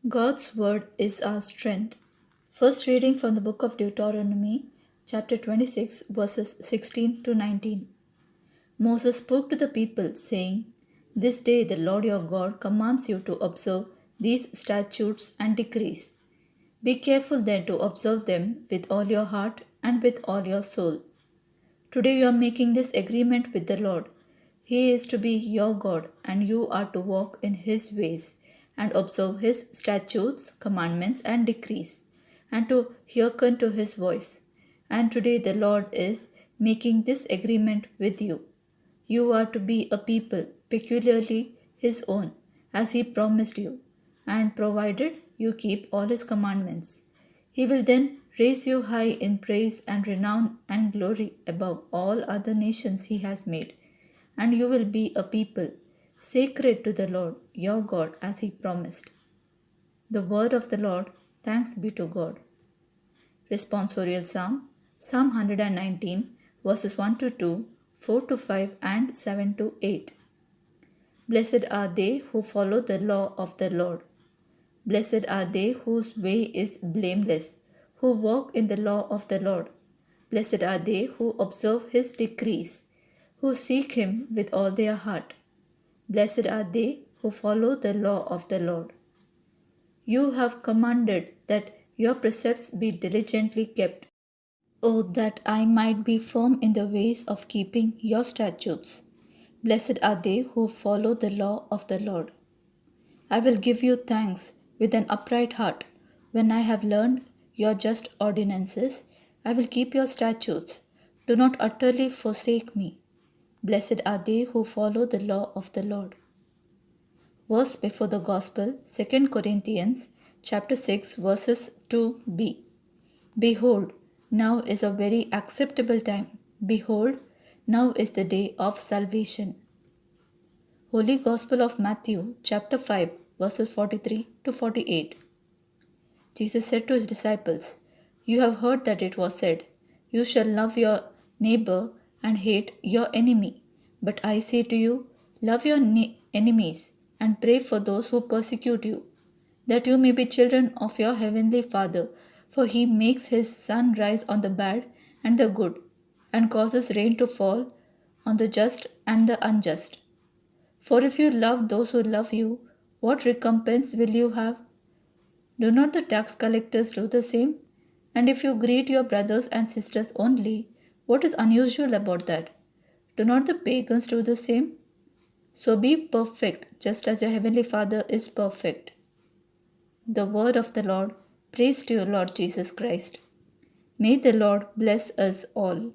God's word is our strength. First reading from the book of Deuteronomy, chapter 26, verses 16 to 19. Moses spoke to the people, saying, This day the Lord your God commands you to observe these statutes and decrees. Be careful then to observe them with all your heart and with all your soul. Today you are making this agreement with the Lord. He is to be your God, and you are to walk in His ways, and observe His statutes, commandments, and decrees, and to hearken to His voice. And today the Lord is making this agreement with you. You are to be a people peculiarly His own, as He promised you, and provided you keep all His commandments. He will then raise you high in praise and renown and glory above all other nations He has made, and you will be a people sacred to the Lord your God as He promised. The word of the Lord, thanks be to God. Responsorial Psalm, Psalm 119, verses 1 to 2, 4 to 5, and 7 to 8. Blessed are they who follow the law of the Lord. Blessed are they whose way is blameless, who walk in the law of the Lord. Blessed are they who observe His decrees, who seek Him with all their heart. Blessed are they who follow the law of the Lord. You have commanded that your precepts be diligently kept. Oh, that I might be firm in the ways of keeping your statutes. Blessed are they who follow the law of the Lord. I will give you thanks with an upright heart. When I have learned your just ordinances, I will keep your statutes. Do not utterly forsake me. Blessed are they who follow the law of the Lord. Verse before the Gospel, 2 Corinthians chapter 6, verses 2b. Behold, now is a very acceptable time. Behold, now is the day of salvation. Holy Gospel of Matthew, chapter 5, verses 43 to 48. Jesus said to His disciples, You have heard that it was said, You shall love your neighbor and hate your enemy. But I say to you, love your enemies and pray for those who persecute you, that you may be children of your heavenly Father, for He makes His sun rise on the bad and the good, and causes rain to fall on the just and the unjust. For if you love those who love you, what recompense will you have? Do not the tax collectors do the same? And if you greet your brothers and sisters only, what is unusual about that? Do not the pagans do the same? So be perfect, just as your heavenly Father is perfect. The word of the Lord. Praise to you, Lord Jesus Christ. May the Lord bless us all.